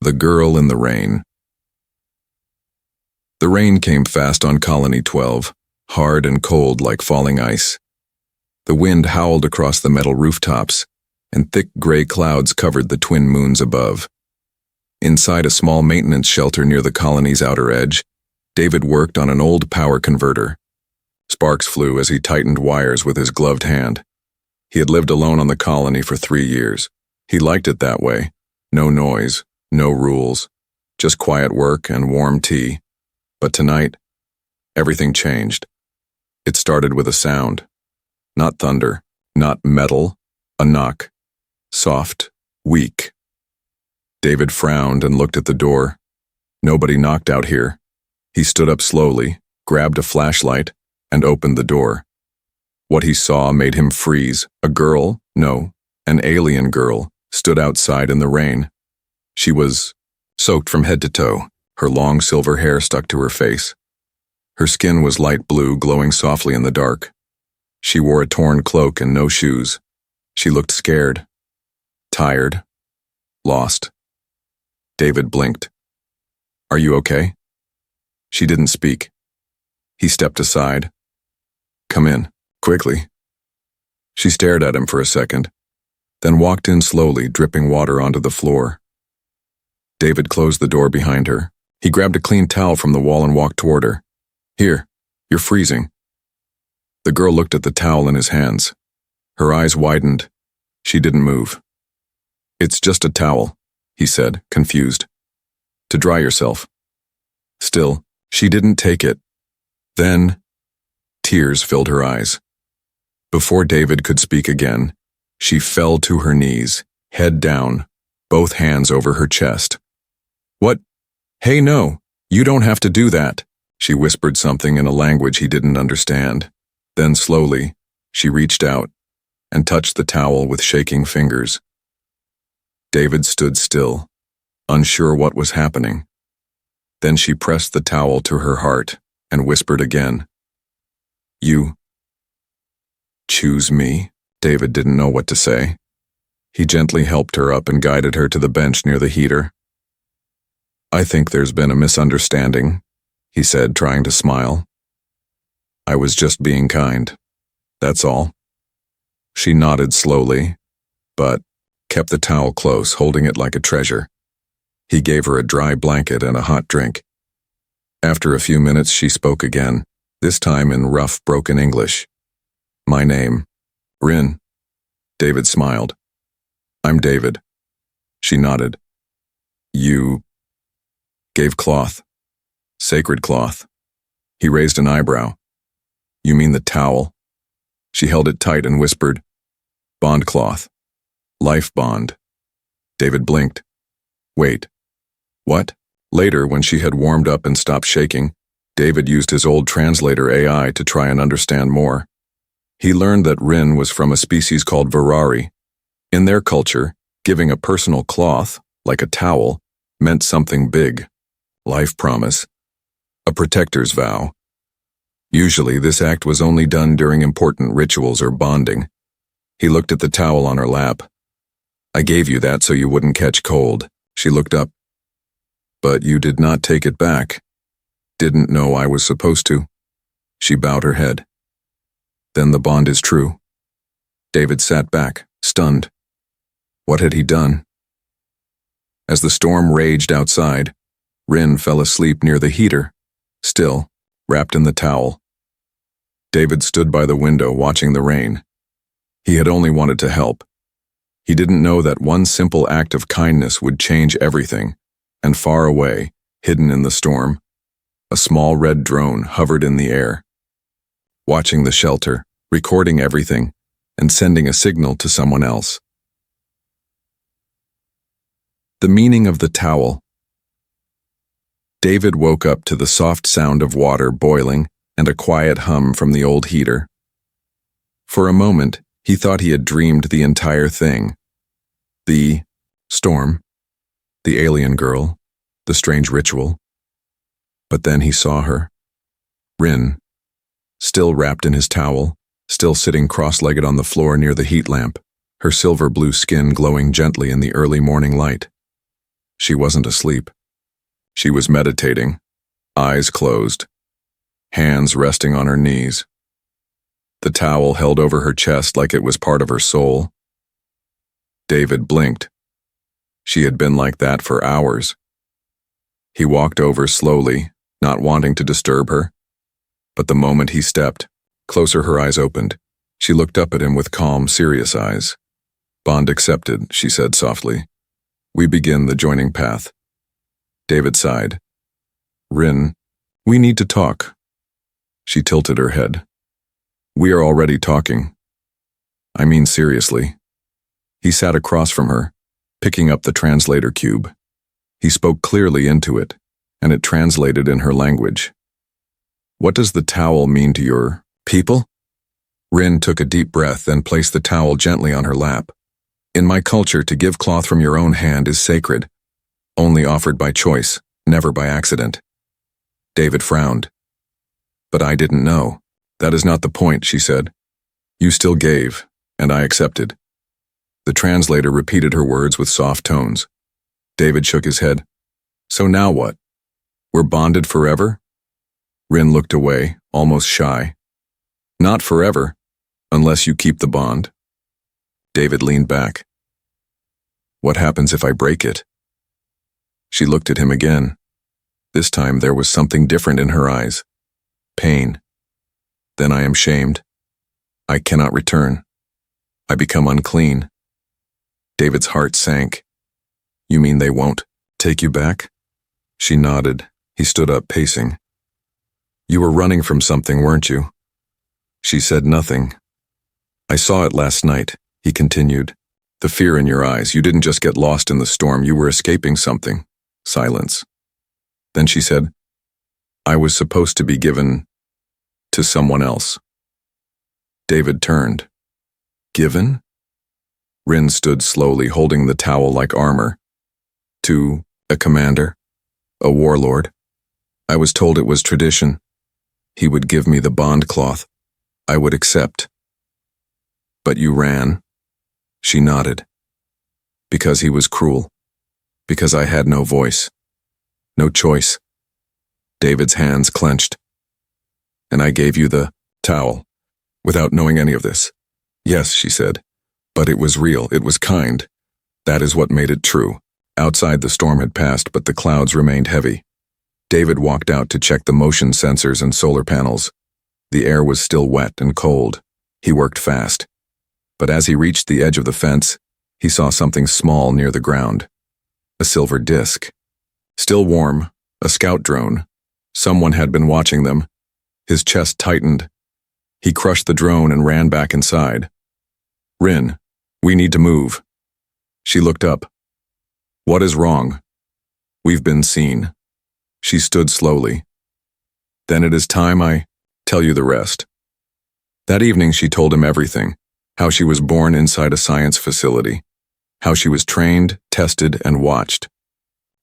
The Girl in the Rain. The rain came fast on Colony 12, hard and cold like falling ice. The wind howled across the metal rooftops, and thick gray clouds covered the twin moons above. Inside a small maintenance shelter near the colony's outer edge, David worked on an old power converter. Sparks flew as he tightened wires with his gloved hand. He had lived alone on the colony for 3 years. He liked it that way. No noise, no rules, just quiet work and warm tea. But tonight, everything changed. It started with a sound. Not thunder, not metal, a knock. Soft, weak. David frowned and looked at the door. Nobody knocked out here. He stood up slowly, grabbed a flashlight, and opened the door. What he saw made him freeze. A girl, no, an alien girl, stood outside in the rain. She was soaked from head to toe, her long silver hair stuck to her face. Her skin was light blue, glowing softly in the dark. She wore a torn cloak and no shoes. She looked scared, tired, lost. David blinked. "Are you okay?" She didn't speak. He stepped aside. "Come in, quickly." She stared at him for a second, then walked in slowly, dripping water onto the floor. David closed the door behind her. He grabbed a clean towel from the wall and walked toward her. "Here, you're freezing." The girl looked at the towel in his hands. Her eyes widened. She didn't move. "It's just a towel," he said, confused. "To dry yourself." Still, she didn't take it. Then, tears filled her eyes. Before David could speak again, she fell to her knees, head down, both hands over her chest. "What? Hey, no, you don't have to do that." She whispered something in a language he didn't understand. Then slowly, she reached out and touched the towel with shaking fingers. David stood still, unsure what was happening. Then she pressed the towel to her heart and whispered again. "You choose me?" David didn't know what to say. He gently helped her up and guided her to the bench near the heater. "I think there's been a misunderstanding," he said, trying to smile. "I was just being kind. That's all." She nodded slowly, but kept the towel close, holding it like a treasure. He gave her a dry blanket and a hot drink. After a few minutes, she spoke again, this time in rough, broken English. "My name, Rin." David smiled. "I'm David." She nodded. "You gave cloth. Sacred cloth." He raised an eyebrow. "You mean the towel?" She held it tight and whispered, "Bond cloth. Life bond." David blinked. "Wait. What?" Later, when she had warmed up and stopped shaking, David used his old translator AI to try and understand more. He learned that Rin was from a species called Virari. In their culture, giving a personal cloth, like a towel, meant something big. Life promise. A protector's vow. Usually, this act was only done during important rituals or bonding. He looked at the towel on her lap. "I gave you that so you wouldn't catch cold." She looked up. "But you did not take it back." "Didn't know I was supposed to." She bowed her head. "Then the bond is true." David sat back, stunned. What had he done? As the storm raged outside, Rin fell asleep near the heater, still, wrapped in the towel. David stood by the window watching the rain. He had only wanted to help. He didn't know that one simple act of kindness would change everything, and far away, hidden in the storm, a small red drone hovered in the air, watching the shelter, recording everything, and sending a signal to someone else. The meaning of the towel. David woke up to the soft sound of water boiling and a quiet hum from the old heater. For a moment, he thought he had dreamed the entire thing. The storm, the alien girl, the strange ritual. But then he saw her. Rin, still wrapped in his towel, still sitting cross-legged on the floor near the heat lamp, her silver blue skin glowing gently in the early morning light. She wasn't asleep. She was meditating, eyes closed, hands resting on her knees. The towel held over her chest like it was part of her soul. David blinked. She had been like that for hours. He walked over slowly, not wanting to disturb her. But the moment he stepped, closer her eyes opened. She looked up at him with calm, serious eyes. "Bond accepted," she said softly. "We begin the joining path." David sighed. "Rin, we need to talk." She tilted her head. "We are already talking. I mean seriously." He sat across from her, picking up the translator cube. He spoke clearly into it, and it translated in her language. "What does the towel mean to your people?" Rin took a deep breath and placed the towel gently on her lap. "In my culture, to give cloth from your own hand is sacred, only offered by choice, never by accident." David frowned. "But I didn't know." "That is not the point," she said. "You still gave, and I accepted." The translator repeated her words with soft tones. David shook his head. "So now what? We're bonded forever?" Rin looked away, almost shy. "Not forever, unless you keep the bond." David leaned back. "What happens if I break it?" She looked at him again. This time there was something different in her eyes. Pain. "Then I am shamed. I cannot return. I become unclean." David's heart sank. "You mean they won't take you back?" She nodded. He stood up, pacing. "You were running from something, weren't you?" She said nothing. "I saw it last night," he continued. "The fear in your eyes. You didn't just get lost in the storm. You were escaping something." Silence. Then she said, "I was supposed to be given to someone else." David turned. "Given?" Rin stood slowly, holding the towel like armor. "To a commander, a warlord. I was told it was tradition. He would give me the bond cloth. I would accept." "But you ran?" She nodded. "Because he was cruel. Because I had no voice. No choice." David's hands clenched. "And I gave you the towel, without knowing any of this." "Yes," she said. "But it was real, it was kind. That is what made it true." Outside the storm had passed, but the clouds remained heavy. David walked out to check the motion sensors and solar panels. The air was still wet and cold. He worked fast. But as he reached the edge of the fence, he saw something small near the ground. A silver disc. Still warm, a scout drone. Someone had been watching them. His chest tightened. He crushed the drone and ran back inside. "Rin, we need to move." She looked up. "What is wrong?" "We've been seen." She stood slowly. "Then it is time I tell you the rest." That evening she told him everything. How she was born inside a science facility. How she was trained, tested, and watched.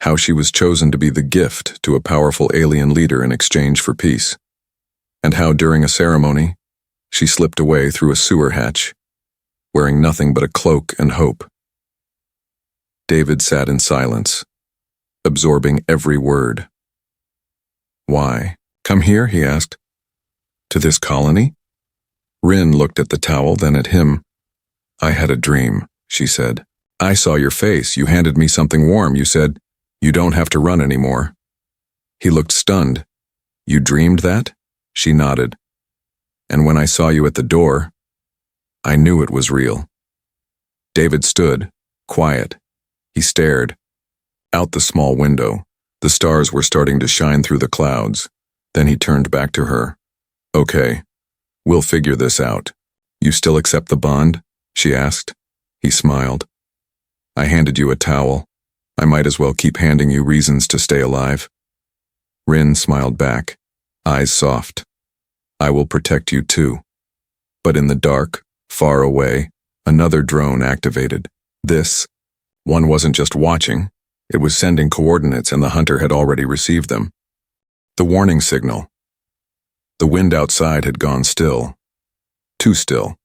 How she was chosen to be the gift to a powerful alien leader in exchange for peace. And how during a ceremony, she slipped away through a sewer hatch, wearing nothing but a cloak and hope. David sat in silence, absorbing every word. "Why? Come here?" he asked. "To this colony?" Rin looked at the towel, then at him. "I had a dream," she said. "I saw your face. You handed me something warm. You said, 'You don't have to run anymore.'" He looked stunned. "You dreamed that?" She nodded. "And when I saw you at the door, I knew it was real." David stood, quiet. He stared. Out the small window, the stars were starting to shine through the clouds. Then he turned back to her. "Okay, we'll figure this out. You still accept the bond?" she asked. He smiled. "I handed you a towel. I might as well keep handing you reasons to stay alive." Rin smiled back, eyes soft. "I will protect you too." But in the dark, far away, another drone activated. This one wasn't just watching, it was sending coordinates, and the hunter had already received them. The warning signal. The wind outside had gone still. Too still.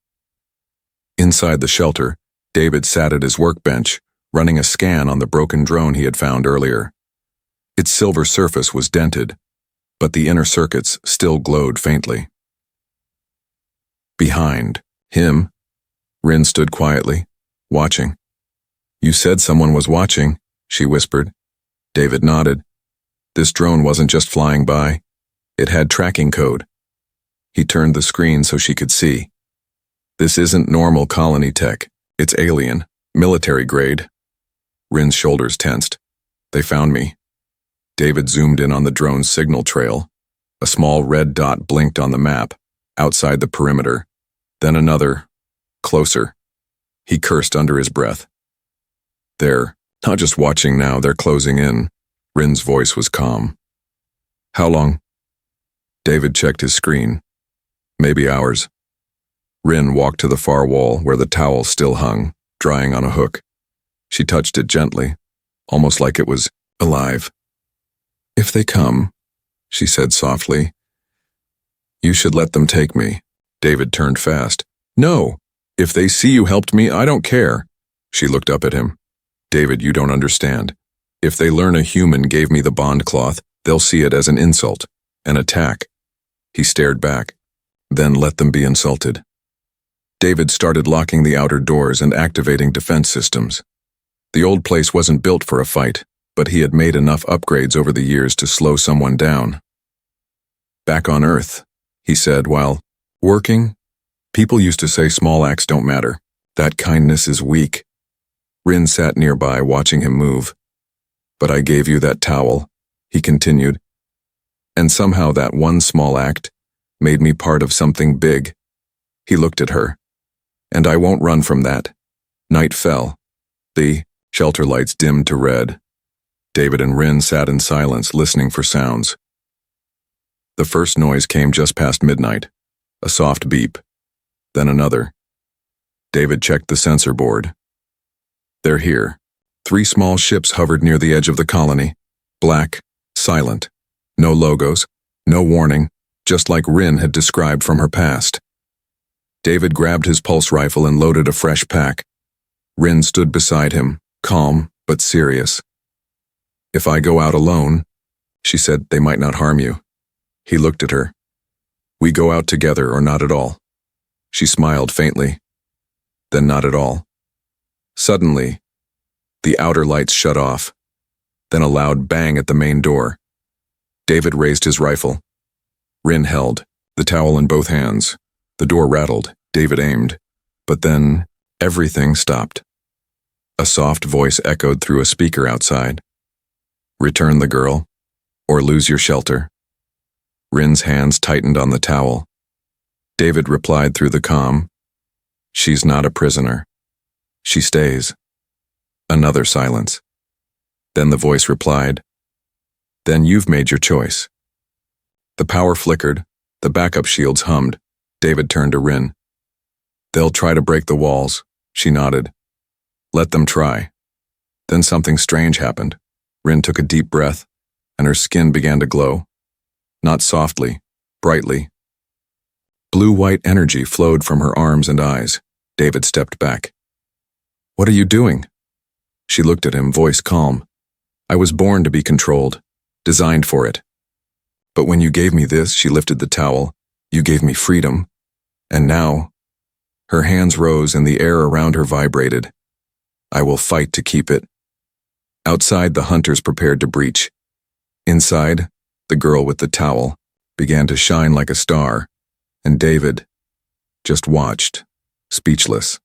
Inside the shelter, David sat at his workbench, running a scan on the broken drone he had found earlier. Its silver surface was dented, but the inner circuits still glowed faintly. Behind him, Rin stood quietly, watching. "You said someone was watching," she whispered. David nodded. This drone wasn't just flying by. It had tracking code. He turned the screen so she could see. "This isn't normal colony tech. It's alien, military grade." Rin's shoulders tensed. "They found me." David zoomed in on the drone's signal trail. A small red dot blinked on the map, outside the perimeter. Then another, closer. He cursed under his breath. "They're not just watching now, they're closing in." Rin's voice was calm. "How long?" David checked his screen. "Maybe hours." Rin walked to the far wall where the towel still hung, drying on a hook. She touched it gently, almost like it was alive. "If they come," she said softly, "you should let them take me." David turned fast. "No! If they see you helped me, I don't care." She looked up at him. "David, you don't understand. If they learn a human gave me the bond cloth, they'll see it as an insult, an attack." He stared back. "Then let them be insulted." David started locking the outer doors and activating defense systems. The old place wasn't built for a fight, but he had made enough upgrades over the years to slow someone down. "Back on Earth," he said while working, "people used to say small acts don't matter. That kindness is weak." Rin sat nearby, watching him move. "But I gave you that towel," he continued. "And somehow that one small act made me part of something big." He looked at her. "And I won't run from that." Night fell. The shelter lights dimmed to red. David and Rin sat in silence, listening for sounds. The first noise came just past midnight, a soft beep, then another. David checked the sensor board. "They're here." 3 small ships hovered near the edge of the colony, black, silent. No logos, no warning, just like Rin had described from her past. David grabbed his pulse rifle and loaded a fresh pack. Rin stood beside him, calm but serious. "If I go out alone," she said, "they might not harm you." He looked at her. "We go out together or not at all." She smiled faintly. "Then not at all." Suddenly, the outer lights shut off, then a loud bang at the main door. David raised his rifle. Rin held, the towel in both hands. The door rattled. David aimed. But then, everything stopped. A soft voice echoed through a speaker outside. "Return the girl, or lose your shelter." Rin's hands tightened on the towel. David replied through the comm, "She's not a prisoner. She stays." Another silence. Then the voice replied, "Then you've made your choice." The power flickered, the backup shields hummed. David turned to Rin. "They'll try to break the walls," she nodded. "Let them try." Then something strange happened. Rin took a deep breath, and her skin began to glow. Not softly, brightly. Blue-white energy flowed from her arms and eyes. David stepped back. "What are you doing?" She looked at him, voice calm. "I was born to be controlled, designed for it. But when you gave me this," she lifted the towel, "you gave me freedom. And now," her hands rose and the air around her vibrated, "I will fight to keep it." Outside, the hunters prepared to breach. Inside, the girl with the towel began to shine like a star, and David just watched, speechless.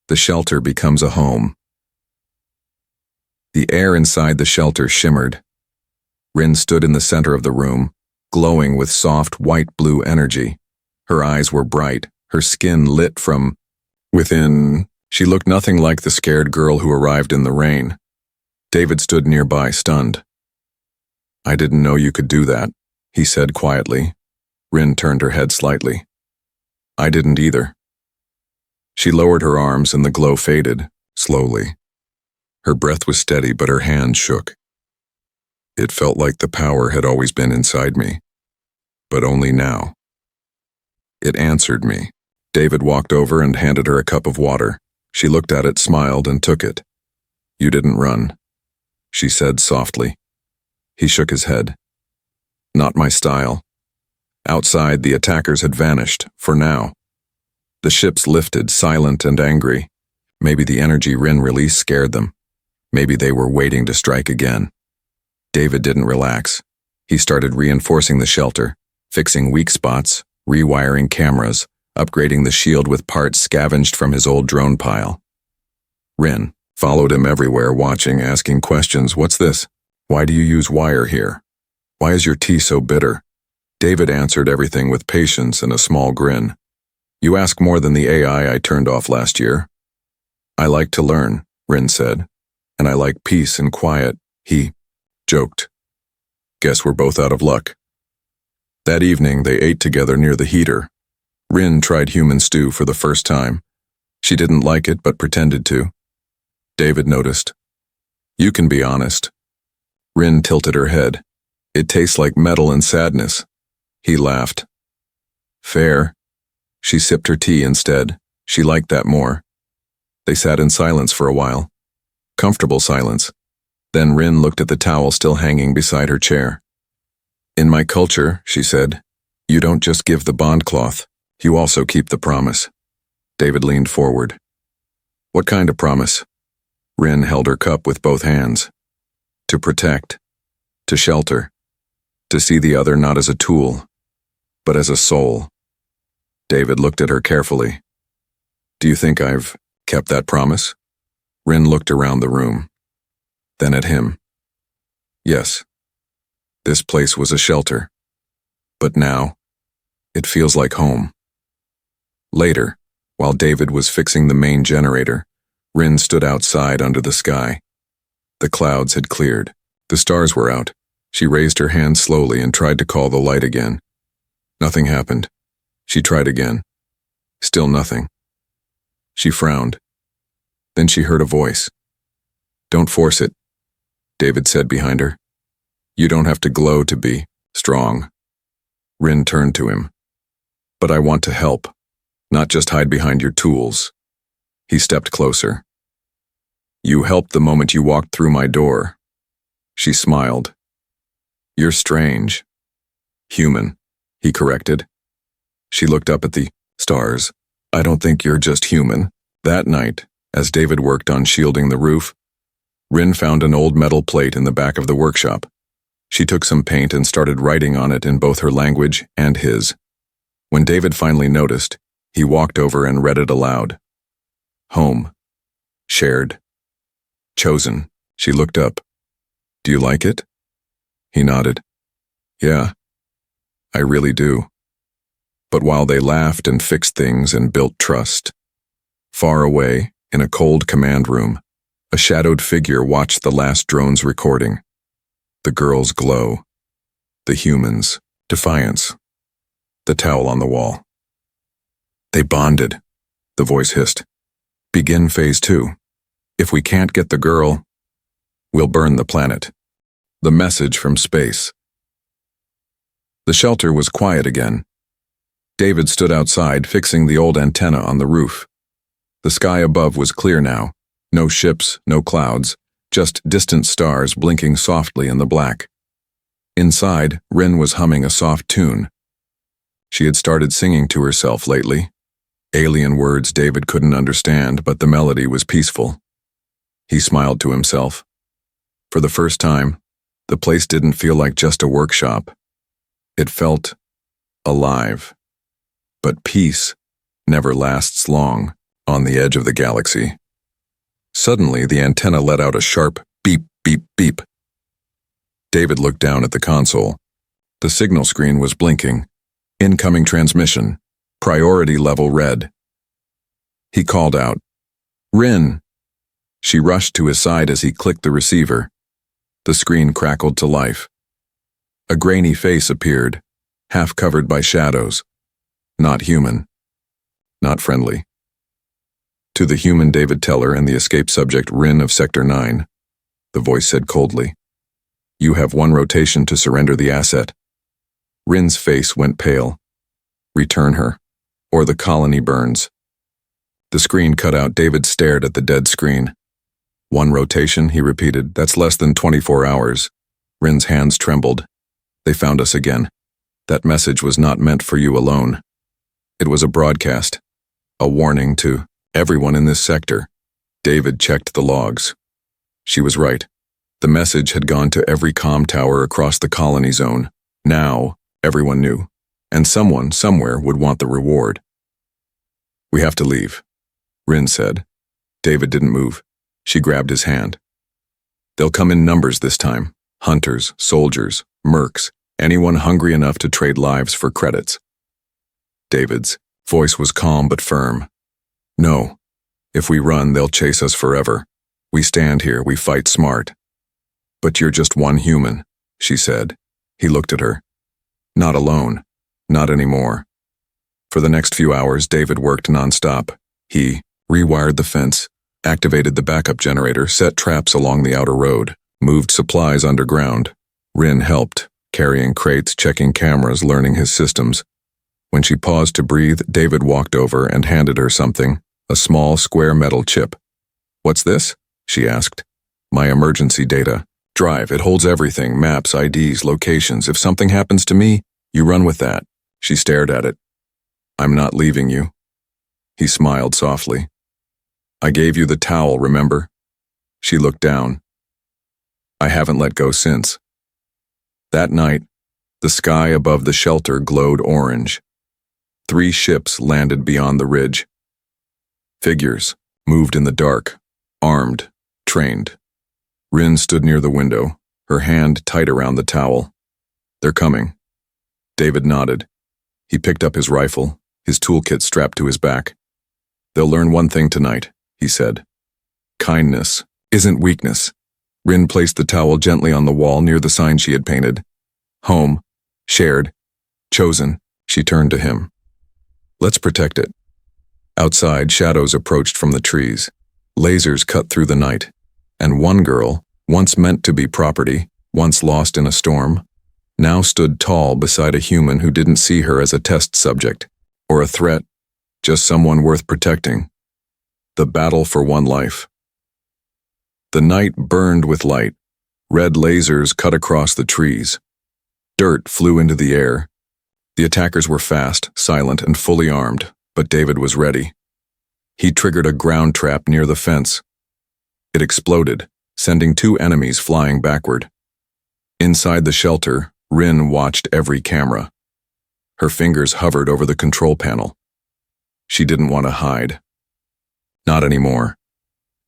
The shelter becomes a home. The air inside the shelter shimmered. Rin stood in the center of the room, glowing with soft white-blue energy. Her eyes were bright, her skin lit from within. She looked nothing like the scared girl who arrived in the rain. David stood nearby, stunned. "I didn't know you could do that," he said quietly. Rin turned her head slightly. "I didn't either." She lowered her arms and the glow faded, slowly. Her breath was steady, but her hands shook. It felt like the power had always been inside me, but only now. It answered me. David walked over and handed her a cup of water. She looked at it, smiled, and took it. You didn't run, she said softly. He shook his head. Not my style. Outside, the attackers had vanished, for now. The ships lifted, silent and angry. Maybe the energy Rin released scared them. Maybe they were waiting to strike again. David didn't relax. He started reinforcing the shelter, fixing weak spots, rewiring cameras, upgrading the shield with parts scavenged from his old drone pile. Rin followed him everywhere, watching, asking questions. What's this? Why do you use wire here? Why is your tea so bitter? David answered everything with patience and a small grin. You ask more than the AI I turned off last year. I like to learn, Rin said, and I like peace and quiet, he joked. Guess we're both out of luck. That evening, they ate together near the heater. Rin tried human stew for the first time. She didn't like it, but pretended to. David noticed. You can be honest. Rin tilted her head. It tastes like metal and sadness. He laughed. Fair. She sipped her tea instead. She liked that more. They sat in silence for a while. Comfortable silence. Then Rin looked at the towel still hanging beside her chair. In my culture, she said, you don't just give the bond cloth, you also keep the promise. David leaned forward. What kind of promise? Rin held her cup with both hands. To protect. To shelter. To see the other not as a tool, but as a soul. David looked at her carefully. Do you think I've kept that promise? Rin looked around the room. Then at him. Yes. This place was a shelter. But now, it feels like home. Later, while David was fixing the main generator, Rin stood outside under the sky. The clouds had cleared. The stars were out. She raised her hand slowly and tried to call the light again. Nothing happened. She tried again. Still nothing. She frowned. Then she heard a voice. Don't force it, David said behind her. You don't have to glow to be strong. Rin turned to him. But I want to help, not just hide behind your tools. He stepped closer. You helped the moment you walked through my door. She smiled. You're strange. Human, he corrected. She looked up at the stars. I don't think you're just human. That night, as David worked on shielding the roof, Rin found an old metal plate in the back of the workshop. She took some paint and started writing on it in both her language and his. When David finally noticed, he walked over and read it aloud. Home. Shared. Chosen. She looked up. Do you like it? He nodded. Yeah, I really do. But while they laughed and fixed things and built trust, far away, in a cold command room, a shadowed figure watched the last drone's recording. The girl's glow. The humans' defiance. The towel on the wall. They bonded, the voice hissed. Begin phase 2. If we can't get the girl, we'll burn the planet. The message from space. The shelter was quiet again. David stood outside, fixing the old antenna on the roof. The sky above was clear now. No ships, no clouds, just distant stars blinking softly in the black. Inside, Rin was humming a soft tune. She had started singing to herself lately. Alien words David couldn't understand, but the melody was peaceful. He smiled to himself. For the first time, the place didn't feel like just a workshop. It felt alive. But peace never lasts long on the edge of the galaxy. Suddenly, the antenna let out a sharp beep, beep, beep. David looked down at the console. The signal screen was blinking. Incoming transmission. Priority level red. He called out, Rin. She rushed to his side as he clicked the receiver. The screen crackled to life. A grainy face appeared, half covered by shadows. Not human. Not friendly. To the human David Teller and the escape subject Rin of Sector 9, the voice said coldly, You have 1 rotation to surrender the asset. Rin's face went pale. Return her, or the colony burns. The screen cut out. David stared at the dead screen. 1 rotation, he repeated. That's less than 24 hours. Rin's hands trembled. They found us again. That message was not meant for you alone. It was a broadcast. A warning to everyone in this sector. David checked the logs. She was right. The message had gone to every comm tower across the colony zone. Now, everyone knew. And someone, somewhere, would want the reward. We have to leave, Rin said. David didn't move. She grabbed his hand. They'll come in numbers this time. Hunters, soldiers, mercs, anyone hungry enough to trade lives for credits. David's voice was calm but firm. No. If we run, they'll chase us forever. We stand here, we fight smart. But you're just one human, she said. He looked at her. Not alone. Not anymore. For the next few hours, David worked nonstop. He rewired the fence, activated the backup generator, set traps along the outer road, moved supplies underground. Rin helped, carrying crates, checking cameras, learning his systems. When she paused to breathe, David walked over and handed her something, a small square metal chip. What's this? She asked. My emergency data. Drive, it holds everything, maps, IDs, locations. If something happens to me, you run with that. She stared at it. I'm not leaving you. He smiled softly. I gave you the towel, remember? She looked down. I haven't let go since. That night, the sky above the shelter glowed orange. 3 ships landed beyond the ridge. Figures moved in the dark, armed, trained. Rin stood near the window, her hand tight around the towel. They're coming. David nodded. He picked up his rifle, his toolkit strapped to his back. They'll learn one thing tonight, he said. Kindness isn't weakness. Rin placed the towel gently on the wall near the sign she had painted. Home, shared, chosen. She turned to him. Let's protect it. Outside, shadows approached from the trees. Lasers cut through the night. And one girl, once meant to be property, once lost in a storm, now stood tall beside a human who didn't see her as a test subject, or a threat, just someone worth protecting. The battle for one life. The night burned with light. Red lasers cut across the trees. Dirt flew into the air. The attackers were fast, silent, and fully armed, but David was ready. He triggered a ground trap near the fence. It exploded, sending 2 enemies flying backward. Inside the shelter, Rin watched every camera. Her fingers hovered over the control panel. She didn't want to hide. Not anymore.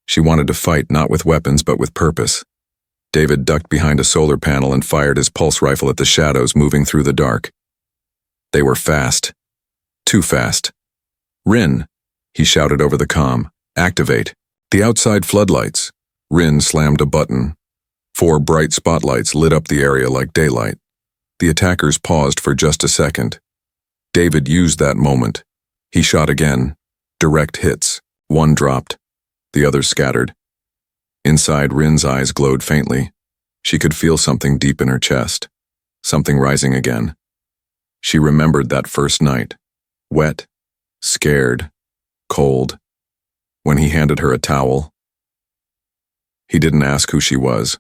She wanted to fight not with weapons but with purpose. David ducked behind a solar panel and fired his pulse rifle at the shadows moving through the dark. They were fast. Too fast. Rin, he shouted over the comm. Activate. The outside floodlights. Rin slammed a button. 4 bright spotlights lit up the area like daylight. The attackers paused for just a second. David used that moment. He shot again. Direct hits. 1 dropped. The others scattered. Inside, Rin's eyes glowed faintly. She could feel something deep in her chest. Something rising again. She remembered that first night. Wet. Scared. Cold. When he handed her a towel. He didn't ask who she was.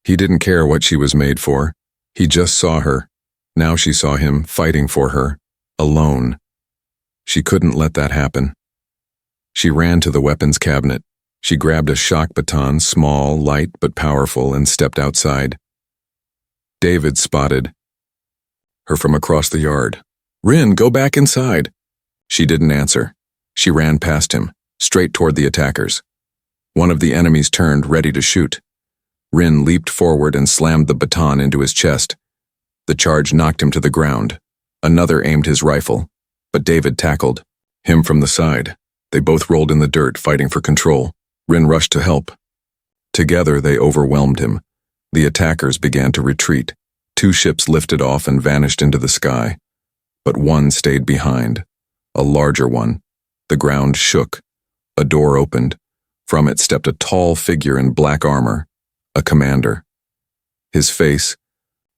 He didn't care what she was made for. He just saw her. Now she saw him fighting for her. Alone. She couldn't let that happen. She ran to the weapons cabinet. She grabbed a shock baton, small, light, but powerful, and stepped outside. David spotted her from across the yard. Rin, go back inside. She didn't answer. She ran past him, straight toward the attackers. One of the enemies turned, ready to shoot. Rin leaped forward and slammed the baton into his chest. The charge knocked him to the ground. Another aimed his rifle, but David tackled him from the side. They both rolled in the dirt, fighting for control. Rin rushed to help. Together, they overwhelmed him. The attackers began to retreat. 2 ships lifted off and vanished into the sky. But one stayed behind. A larger one. The ground shook. A door opened. From it stepped a tall figure in black armor. A commander. His face,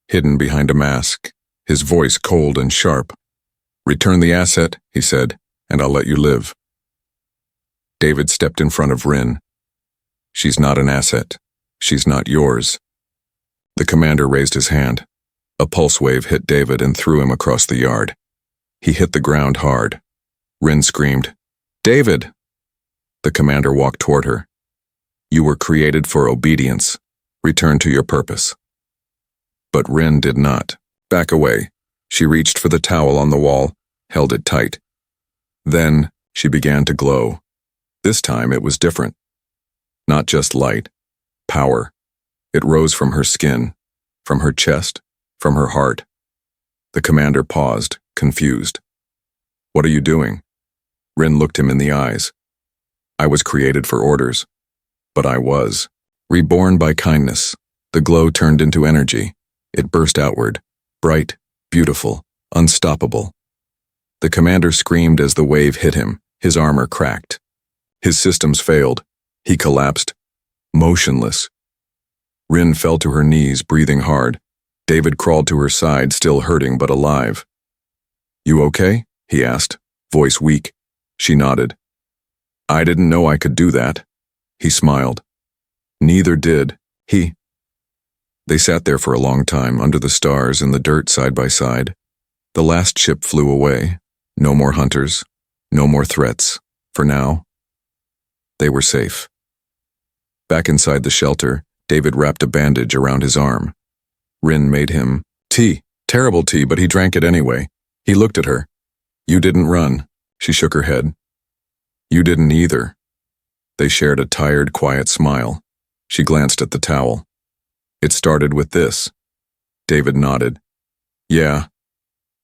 hidden behind a mask. His voice cold and sharp. Return the asset, he said, and I'll let you live. David stepped in front of Rin. She's not an asset. She's not yours. The commander raised his hand. A pulse wave hit David and threw him across the yard. He hit the ground hard. Rin screamed, "David!" The commander walked toward her. "You were created for obedience. Return to your purpose." But Rin did not. Back away. She reached for the towel on the wall, held it tight. Then she began to glow. This time it was different. Not just light. Power. It rose from her skin, from her chest, from her heart. The commander paused, confused. "What are you doing?" Rin looked him in the eyes. "I was created for orders. But I was. Reborn by kindness." The glow turned into energy. It burst outward. Bright, beautiful, unstoppable. The commander screamed as the wave hit him. His armor cracked. His systems failed. He collapsed. Motionless. Rin fell to her knees, breathing hard. David crawled to her side, still hurting but alive. "You okay?" he asked, voice weak. She nodded. "I didn't know I could do that." He smiled. "Neither did he." They sat there for a long time, under the stars in the dirt side by side. The last ship flew away. No more hunters. No more threats. For now. They were safe. Back inside the shelter, David wrapped a bandage around his arm. Rin made him tea. Terrible tea, but he drank it anyway. He looked at her. "You didn't run." She shook her head. "You didn't either." They shared a tired, quiet smile. She glanced at the towel. "It started with this." David nodded. "Yeah,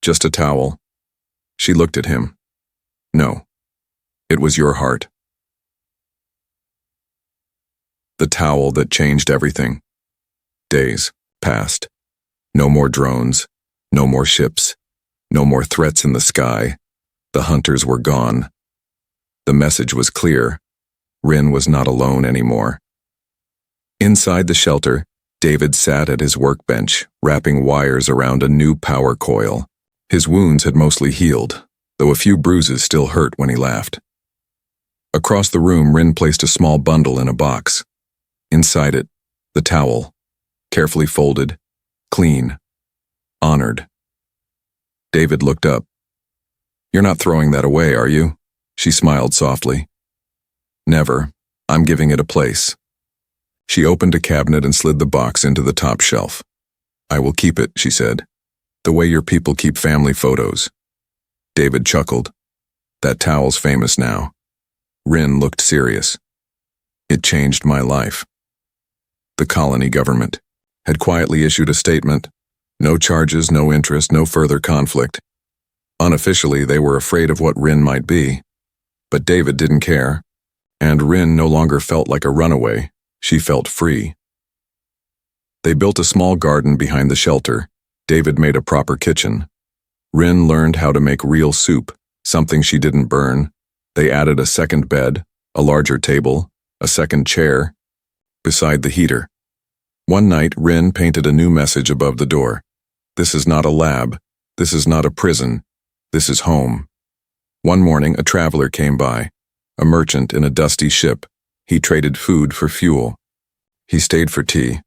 just a towel." She looked at him. "No, it was your heart." The towel that changed everything. Days passed. No more drones, no more ships, no more threats in the sky. The hunters were gone. The message was clear. Rin was not alone anymore. Inside the shelter, David sat at his workbench, wrapping wires around a new power coil. His wounds had mostly healed, though a few bruises still hurt when he laughed. Across the room, Rin placed a small bundle in a box. Inside it, the towel, carefully folded, clean, honored. David looked up. "You're not throwing that away, are you?" She smiled softly. "Never. I'm giving it a place." She opened a cabinet and slid the box into the top shelf. "I will keep it," she said, "the way your people keep family photos." David chuckled. "That towel's famous now." Rin looked serious. "It changed my life." The colony government had quietly issued a statement. No charges, no interest, no further conflict. Unofficially, they were afraid of what Rin might be. But David didn't care. And Rin no longer felt like a runaway. She felt free. They built a small garden behind the shelter. David made a proper kitchen. Rin learned how to make real soup, something she didn't burn. They added a second bed, a larger table, a second chair, beside the heater. One night, Rin painted a new message above the door. "This is not a lab. This is not a prison. This is home." One morning, a traveler came by, a merchant in a dusty ship. He traded food for fuel. He stayed for tea.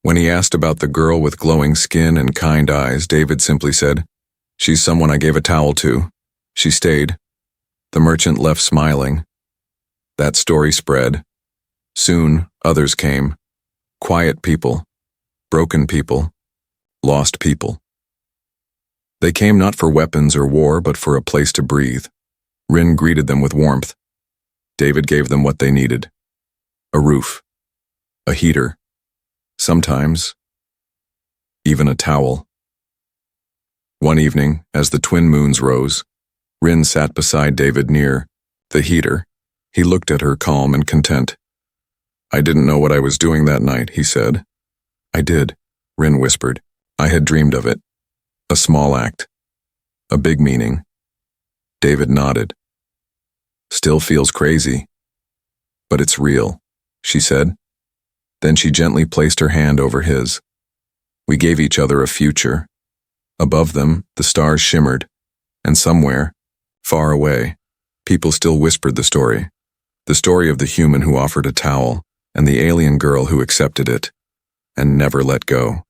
When he asked about the girl with glowing skin and kind eyes, David simply said, "She's someone I gave a towel to. She stayed." The merchant left smiling. That story spread. Soon, others came. Quiet people, broken people, lost people. They came not for weapons or war, but for a place to breathe. Rin greeted them with warmth. David gave them what they needed. A roof, a heater, sometimes even a towel. One evening, as the twin moons rose, Rin sat beside David near the heater. He looked at her calm and content. "I didn't know what I was doing that night," he said. "I did," Rin whispered. "I had dreamed of it. A small act. A big meaning." David nodded. "Still feels crazy. But it's real," she said. Then she gently placed her hand over his. We gave each other a future. Above them, the stars shimmered, and somewhere, far away, people still whispered the story. The story of the human who offered a towel and the alien girl who accepted it and never let go.